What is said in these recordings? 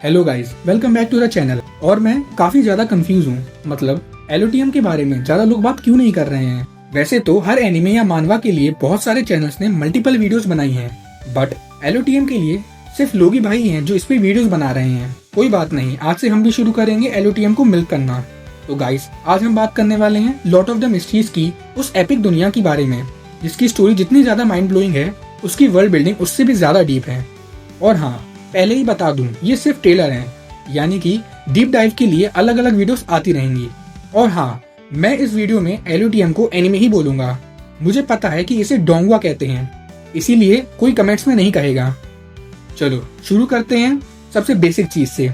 Hello guys, welcome back to the channel. और मैं काफी ज्यादा कंफ्यूज हूँ। मतलब एलोटियम के बारे में ज्यादा लोग बात क्यों नहीं कर रहे हैं। वैसे तो हर एनिमे या मानवा के लिए बहुत सारे चैनल्स ने मल्टीपल वीडियोस बनाई हैं, बट एलोटियम के लिए सिर्फ लोग ही भाई हैं जो इस पे वीडियोस बना रहे हैं। कोई बात नहीं, आज से हम भी शुरू करेंगे एलोटियम को मिल्क करना। तो गाइस, आज हम बात करने वाले हैं लॉर्ड ऑफ द मिस्ट्रीज की उस एपिक दुनिया के बारे में, जिसकी स्टोरी जितनी ज्यादा माइंड ब्लोइंग है, उसकी वर्ल्ड बिल्डिंग उससे भी ज्यादा डीप है। और हाँ, पहले ही बता दूं, ये सिर्फ ट्रेलर है, यानी कि डीप डाइव के लिए अलग अलग वीडियोस आती रहेंगी। और हाँ, मैं इस वीडियो में एलोटियम को एनिमे ही बोलूंगा। मुझे पता है कि इसे डोंगवा कहते हैं, इसीलिए कोई कमेंट्स में नहीं कहेगा। चलो शुरू करते हैं सबसे बेसिक चीज से,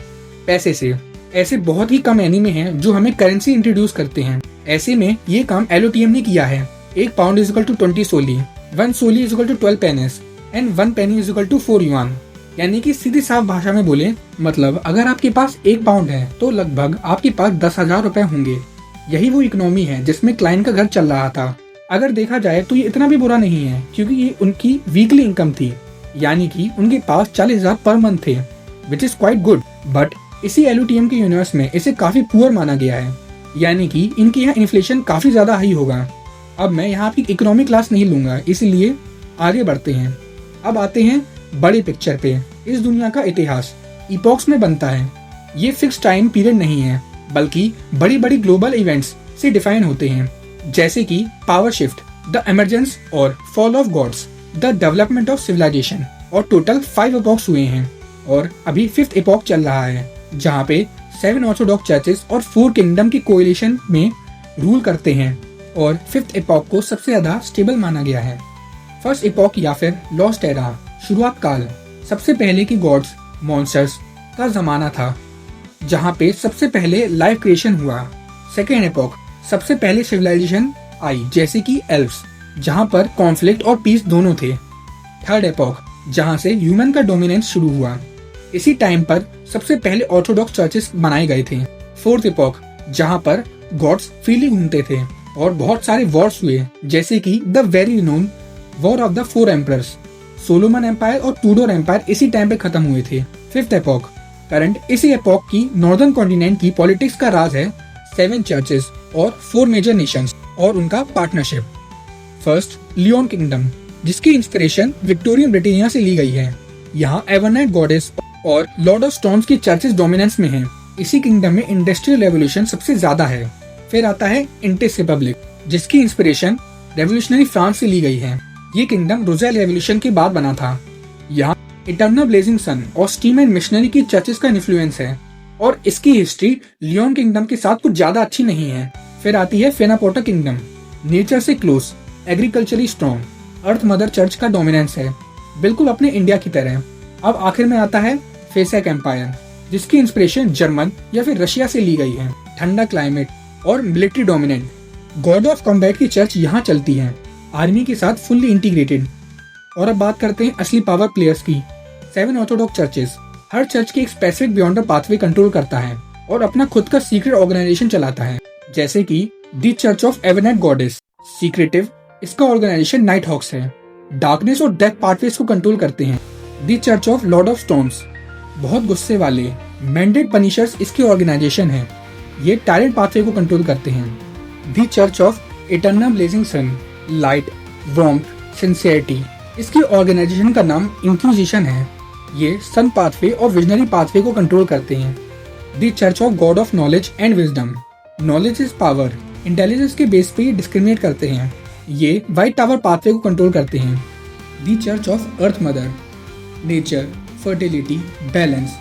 पैसे से। ऐसे बहुत ही कम एनिमे हैं जो हमें करेंसी इंट्रोड्यूस करते हैं। ऐसे में ये काम एलोटियम ने किया है। 1 pound is equal to 20 soli, 1 soli is equal to 12 pennies and 1 penny is equal to 4 yuan. यानी कि सीधी साफ भाषा में बोले, मतलब अगर आपके पास 1 पाउंड है तो लगभग आपके पास 10,000 रुपए होंगे। यही वो इकोनॉमी है जिसमें क्लाइंट का घर चल रहा था। अगर देखा जाए तो ये इतना भी बुरा नहीं है, क्योंकि ये उनकी वीकली इनकम थी, यानी कि उनके पास 40,000 पर मंथ थे, which is quite good. But इसी एलोटियम के यूनिवर्स में इसे काफी पुअर माना गया है, यानी कि इनके यहाँ इन्फ्लेशन काफी ज्यादा हाई होगा। अब मैं यहाँ की इकोनॉमिक क्लास नहीं लूंगा, इसलिए आगे बढ़ते हैं। अब आते हैं बड़े पिक्चर पे। इस दुनिया का इतिहास इपॉक्स में बनता है। ये फिक्स टाइम पीरियड नहीं है, बल्कि बड़ी बड़ी ग्लोबल इवेंट्स से डिफाइन होते हैं, जैसे कि पावर शिफ्ट, द इमरजेंस और fall of gods, the development of civilization. और टोटल 5 इपॉक्स हुए हैं, और अभी 5th इपॉक चल रहा है, जहाँ पे 7 ऑर्थोडॉक्स चर्चेस और 4 किंगडम की कोएलिशन में रूल करते हैं। और 5th इपॉक को सबसे ज्यादा स्टेबल माना गया है। फर्स्ट इपॉक या फिर लॉस्ट एरा, शुरुआत काल, सबसे पहले की गॉड्स मॉन्स्टर्स का जमाना था, जहाँ पे सबसे पहले लाइफ क्रिएशन हुआ। सेकेंड एपॉक, सबसे पहले सिविलाइजेशन आई, जैसे कि एल्व्स, जहाँ पर कॉन्फ्लिक्ट और पीस दोनों थे। थर्ड एपॉक, जहाँ से ह्यूमन का डोमिनेंस शुरू हुआ। इसी टाइम पर सबसे पहले ऑर्थोडॉक्स चर्चेस बनाए गए थे। फोर्थ एपॉक, जहाँ पर गॉड्स फ्रीली घूमते थे और बहुत सारे वॉर्स हुए, जैसे कि the very renowned war of the 4 emperors, Solomon empire और टूडोर एम्पायर इसी टाइम पे खत्म हुए थे। फिफ्थ एपॉक, करंट इसी एपॉक की नॉर्दर्न कॉन्टिनेंट की पॉलिटिक्स का राज है 7 चर्चेस और 4 मेजर नेशंस और उनका पार्टनरशिप। फर्स्ट, लियोन किंगडम, जिसकी इंस्पिरेशन विक्टोरियन ब्रिटेनिया से ली गई है। यहाँ एवरनाइट गॉडेस और लॉर्ड ऑफ स्टोन्स की चर्चेस डोमिनेंस में है। इसी किंगडम में इंडस्ट्रियल रेवोल्यूशन सबसे ज्यादा है। फिर आता है इंटेस रिपब्लिक, जिसकी इंस्पिरेशन रेवोल्यूशनरी फ्रांस से ली गई है। ये किंगडम रोजेल रेवोल्यूशन के बाद बना था। यहाँ इटर्नल ब्लेजिंग सन और स्टीम एंड मिशनरी की चर्चेस का इन्फ्लुएंस है, और इसकी हिस्ट्री लियोन किंगडम के साथ कुछ ज्यादा अच्छी नहीं है। फिर आती है फेनापोटा किंगडम, नेचर से क्लोज, एग्रीकल्चरली स्ट्रॉन्ग, अर्थ मदर चर्च का डोमिनेंस है, बिल्कुल अपने इंडिया की तरह। अब आखिर में आता है फेसैक एम्पायर, जिसकी इंस्पिरेशन जर्मन या फिर रशिया से ली गई है। ठंडा क्लाइमेट और military dominant, God of combat की चर्च यहाँ चलती है, आर्मी के साथ फुल्ली इंटीग्रेटेड। और अब बात करते हैं असली पावर प्लेयर्स की। 7 ऑर्थोडॉक्स चर्चेस, हर चर्च की एक स्पेसिफिक बियॉन्डर पाथवे कंट्रोल करता है और अपना खुद का सीक्रेट ऑर्गेनाइजेशन चलाता है, जैसे कि the church of Evernight goddess, secretive, इसका ऑर्गेनाइजेशन नाइट हॉक्स है, डार्कनेस और डेथ पाथवेज को कंट्रोल करते हैं। The church of Lord of stones, बहुत गुस्से वाले मैंडेट पनिशर्स इसकी ऑर्गेनाइजेशन है, ये टायरेंट पाथवे को कंट्रोल करते हैं। The church of eternal blazing sun, light, warmth, sincerity, इसकी ऑर्गेनाइजेशन का नाम इंक्विजिशन है, ये सन पाथवे और विजनरी पाथवे को कंट्रोल करते हैं। The church of god of knowledge and wisdom, knowledge is power, intelligence के बेस पे ये डिस्क्रिमिनेट करते हैं, ये व्हाइट टावर पाथवे को कंट्रोल करते हैं। The church of earth mother, nature, fertility, balance,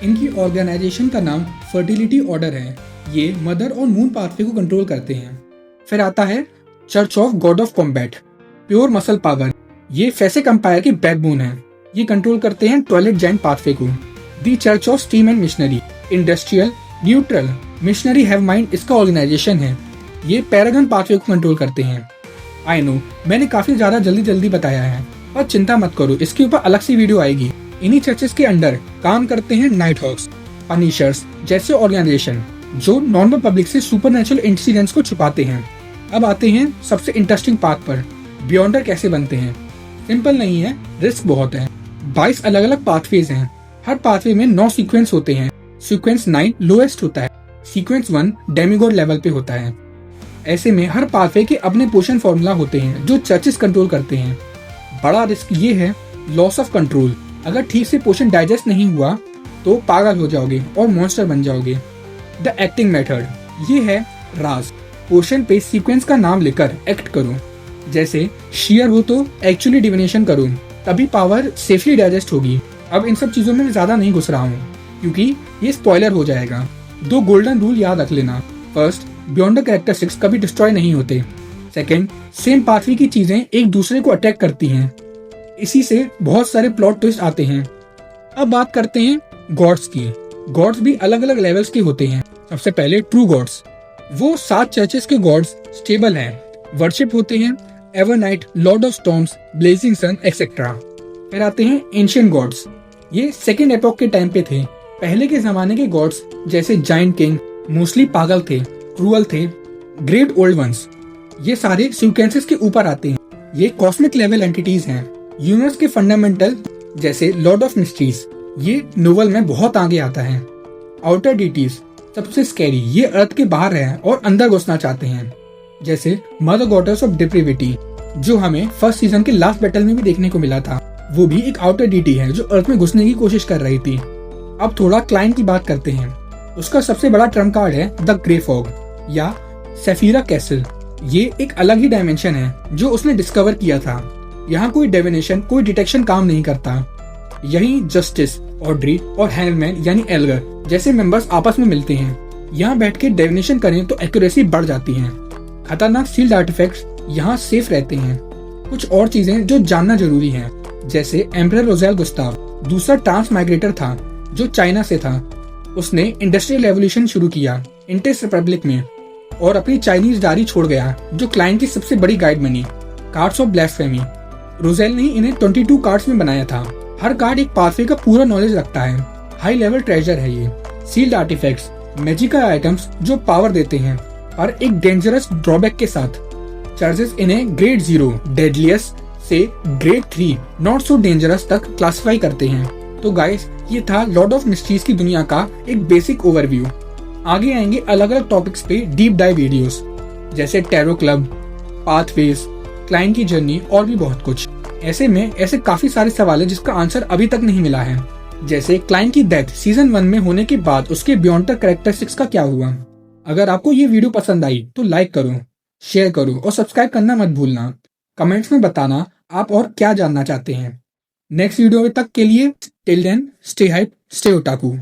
इनकी ऑर्गेनाइजेशन का नाम फर्टिलिटी ऑर्डर है, ये मदर और मून पाथवे को कंट्रोल करते हैं। फिर आता है church of god of combat, pure muscle power, ये फेसेक एम्पायर की बैकबोन है, ये कंट्रोल करते हैं टॉयलेट जाइंट पाथवे को। The church of steam and missionary, industrial, neutral, missionary have mind इसका ऑर्गेनाइजेशन है, ये पैरागन पाथवे को कंट्रोल करते हैं। आई नो मैंने काफी ज्यादा जल्दी बताया है, पर चिंता मत करो, इसके ऊपर अलग सी वीडियो आएगी। इन्हीं चर्चेस के अंडर काम करते हैं नाइट हॉक्स, पनिशर्स जैसे ऑर्गेनाइजेशन, जो नॉर्मल पब्लिक से सुपरनेचुरल इंसिडेंट्स को छुपाते हैं। अब आते हैं सबसे इंटरेस्टिंग पार्ट पर, बियॉन्डर कैसे बनते हैं। सिंपल नहीं है, रिस्क बहुत है। 22 अलग अलग पाथवेज हैं, हर पाथवे में 9 सीक्वेंस होते हैं। सीक्वेंस 9 लोएस्ट होता है, सीक्वेंस 1 डेमिगॉड लेवल पे होता है। ऐसे में हर पाथवे के अपने पोशन फॉर्मूला होते हैं जो चर्चेस कंट्रोल करते हैं। बड़ा रिस्क ये है लॉस ऑफ कंट्रोल। अगर ठीक से पोशन डाइजेस्ट नहीं हुआ तो पागल हो जाओगे और मॉन्स्टर बन जाओगे। द एक्टिंग मेथड, ये है राज। पोशन पे सीक्वेंस का नाम लेकर एक्ट करो। जैसे शेयर हो तो एक्चुअली डिविनेशन करो, तभी पावर सेफली डाइजेस्ट होगी। अब इन सब चीजों में मैं ज्यादा नहीं घुस रहा हूँ क्योंकि ये स्पॉइलर हो जाएगा। 2 गोल्डन रूल याद रख लेना। फर्स्ट, बियॉन्ड द कैरेक्टरिस्टिक्स कभी डिस्ट्रॉय नहीं होते। सेकंड, सेम पाथवे की चीजें एक दूसरे को अटैक करती हैं। इसी से बहुत सारे प्लॉट ट्विस्ट आते हैं। अब बात करते हैं गॉड्स की। गॉड्स भी अलग अलग लेवल्स के होते हैं। सबसे पहले ट्रू गॉड्स, वो 7 चर्चेस के गॉड्स स्टेबल हैं, वर्शिप होते हैं, evernight, lord of storms, blazing sun etcetera. फिर आते हैं एंशिएंट गॉड्स, ये सेकेंड एपॉक के टाइम पे थे। पहले के जमाने के गॉड्स जैसे जायंट किंग मोस्टली पागल थे, क्रूअल थे। ग्रेट ओल्ड वंस, ये सारे सीक्वेंसेस के ऊपर आते हैं। ये कॉस्मिक लेवल एंटिटीज हैं। यूनिवर्स के फंडामेंटल जैसे लॉर्ड ऑफ मिस्ट्रीज, ये नोवेल में बहुत आगे आता है। आउटर डीटीज सबसे स्कैरी, ये अर्थ के बाहर है और अंदर घुसना चाहते हैं। जैसे मदर गॉडेस ऑफ डिप्रिविटी, जो हमें फर्स्ट सीजन के लास्ट बैटल में भी देखने को मिला था। वो भी एक आउटर डीटी है जो अर्थ में घुसने की कोशिश कर रही थी। अब थोड़ा क्लाइंट की बात करते हैं। उसका सबसे बड़ा ट्रम्प कार्ड है द ग्रे फॉग या सेफीरा कैसल। ये एक अलग ही डायमेंशन है जो उसने डिस्कवर किया था। यहाँ कोई डिविनेशन, कोई डिटेक्शन काम नहीं करता। यही जस्टिस, ऑड्री और हैंगमैन यानी एल्गर जैसे मेंबर्स आपस में मिलते हैं। यहाँ बैठ के डिविनेशन करें तो एक्यूरेसी बढ़ जाती है। खतरनाक सील्ड आर्टिफैक्ट्स यहाँ सेफ रहते हैं। कुछ और चीजें जो जानना जरूरी है, जैसे एम्परर रोजेल गुस्ताव दूसरा ट्रांस माइग्रेटर था जो चाइना से था। उसने इंडस्ट्रियल रेवोल्यूशन शुरू किया इंटेस रिपब्लिक में और अपनी चाइनीज डायरी छोड़ गया जो क्लाइंट की सबसे बड़ी गाइड बनी। कार्ड्स ऑफ ब्लास्फेमी, रोजेल ने इन्हें 22 कार्ड्स में बनाया था। हर कार्ड एक पाथवे का पूरा नॉलेज रखता है। हाई लेवल ट्रेजर है ये। सील्ड आर्टिफैक्ट्स, मैजिकल आइटम्स जो पावर देते हैं और एक डेंजरस ड्रॉबैक के साथ। चार्जेस इन्हें ग्रेड 0 डेडलियस्ट से ग्रेड 3 नॉट सो डेंजरस तक क्लासिफाई करते हैं। तो गाइस, ये था लॉर्ड ऑफ मिस्ट्रीज की दुनिया का एक बेसिक ओवरव्यू। आगे आएंगे अलग अलग टॉपिक्स पे डीप डाइव वीडियोस, जैसे टैरो क्लब, पाथवेज, क्लाइंट की जर्नी और भी बहुत कुछ। ऐसे में ऐसे काफी सारे सवाल है जिसका आंसर अभी तक नहीं मिला है। जैसे क्लाइंट की डेथ सीजन 1 में होने के बाद उसके बियॉन्ड द कैरेक्टरिस्टिक्स का क्या हुआ। अगर आपको ये वीडियो पसंद आई तो लाइक करो, शेयर करो और सब्सक्राइब करना मत भूलना। कमेंट्स में बताना आप और क्या जानना चाहते हैं। नेक्स्ट वीडियो तक के लिए till then stay hype, stay otaku.